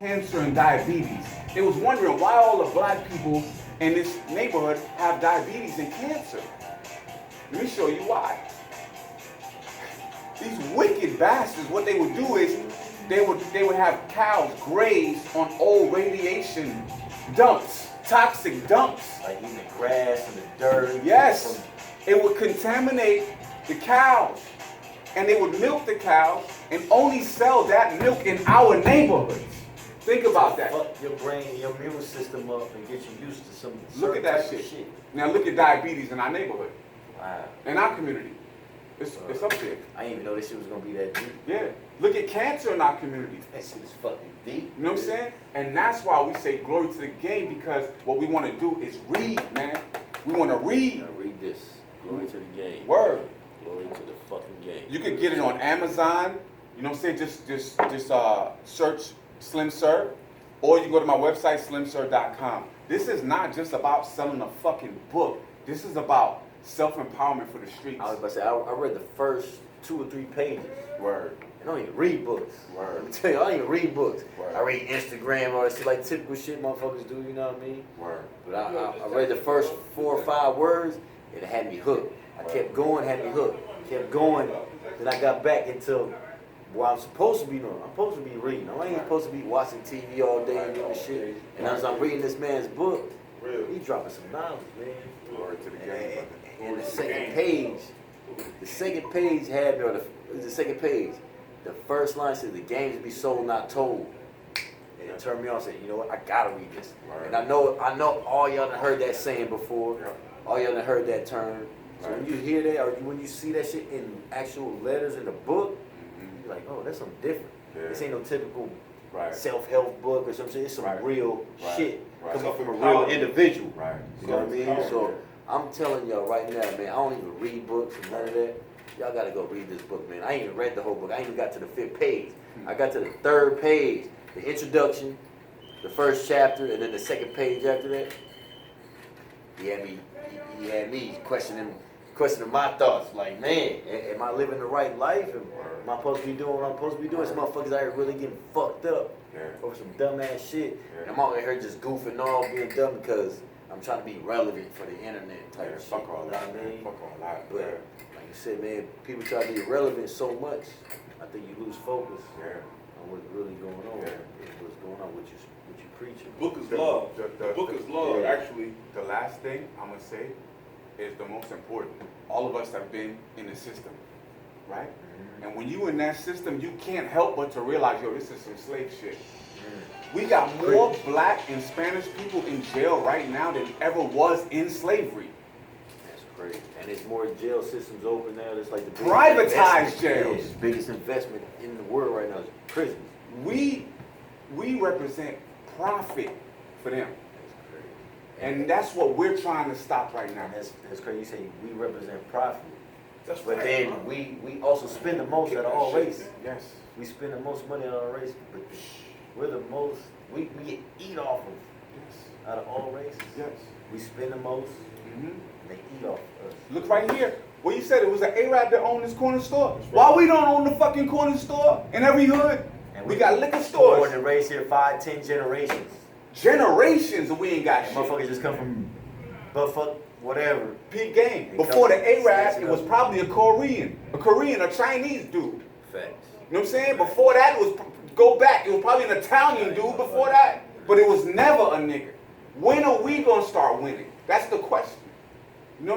cancer and diabetes. They was wondering why all the black people in this neighborhood have diabetes and cancer. Let me show you why. These wicked bastards, what they would do is they would have cows graze on old radiation dumps, toxic dumps. Like eating the grass and the dirt. Yes, it would contaminate the cows, and they would milk the cows and only sell that milk in our neighborhoods. Think about that. Fuck your brain, your immune system up, and get you used to some. Look at that shit. Now look at diabetes in our neighborhood, Wow. in our community. It's up there. I didn't even know this shit was gonna be that deep. Yeah. Look at cancer in our community. That shit is fucking deep. You know what I'm saying? And that's why we say glory to the game, because what we want to do is read, man. We want to read. Now read this. Glory to the game. Word. Glory to the fucking game. You could get it on Amazon. You know what I'm saying? Just search Slim Sir, or you go to my website slimsir.com. This is not just about selling a fucking book. This is about self-empowerment for the streets. I was about to say, I read the first 2 or 3 pages. Word. I don't even read books. Word. Let me tell you, I don't even read books. Word. I read Instagram, all that shit, like typical shit motherfuckers do, you know what I mean? Word. But I read the first 4 or 5 words, and it had me hooked. I kept going, had me hooked. Kept going, then I got back into what I'm supposed to be doing. I'm supposed to be reading. I ain't supposed to be watching TV all day and doing shit. And as I'm reading this man's book, he's dropping some knowledge, man. Glory to the game. And the second page had me, or the second page, the first line said, "The games be sold, not told." And it turned me on. I said, you know what? I gotta read this. Right. And I know all y'all done heard that saying before. Yeah. All y'all done heard that term. So Right. when you hear that, or when you see that shit in actual letters in the book, you're like, oh, that's something different. Yeah. This ain't no typical Right. self-help book or something. It's some Right. real Right. shit Right. coming from a real individual. Right. You know what I mean? So I'm telling y'all right now, man, I don't even read books and none of that. Y'all gotta go read this book, man. I ain't even read the whole book. I ain't even got to the 5th page. I got to the 3rd page, the introduction, the first chapter, and then the 2nd page after that. He had me questioning my thoughts. Like, man, am I living the right life? Am I supposed to be doing what I'm supposed to be doing? Some motherfuckers out here really getting fucked up over some dumbass shit. Yeah. And I'm out here just goofing off, being dumb because I'm trying to be relevant for the internet type of shit. Fuck all You know that, what I man. mean? Fuck all that. But like you said, man, people try to be relevant so much, I think you lose focus Yeah. on what's really going on. Yeah. What's going on, what you preaching. Book is love. The book is love, yeah. actually. The last thing I'm gonna say is the most important. All of us have been in the system, right? And when you in that system, you can't help but to realize, yo, this is some slave shit. We got more black and Spanish people in jail right now than ever was in slavery. That's crazy. And there's more jail systems open now. It's like the biggest Privatized investment. jails. Yeah, the biggest investment in the world right now is prisons. We represent profit for them. That's crazy. And that's what we're trying to stop right now. And that's crazy. You say we represent profit. That's But right. then we also spend the most out of all races. Yes. We spend the most money out of our race, but we're the most, we get eat off of Yes. out of all races. Yes. We spend the most, hmm they eat off of us. Look right here. Well, you said it was an Arab that owned this corner store. Why we don't own the fucking corner store in every hood? And We got liquor Born stores. and raised here 5, 10 generations. Generations and we ain't got And shit. motherfuckers just come from buttfuck, whatever. Peak game. They Before the come- Arab, snatch it it was up. probably a Korean, a Chinese dude. Facts. You know what I'm saying? Before that, it was, go back, it was probably an Italian dude before that. But it was never a nigga. When are we gonna start winning? That's the question.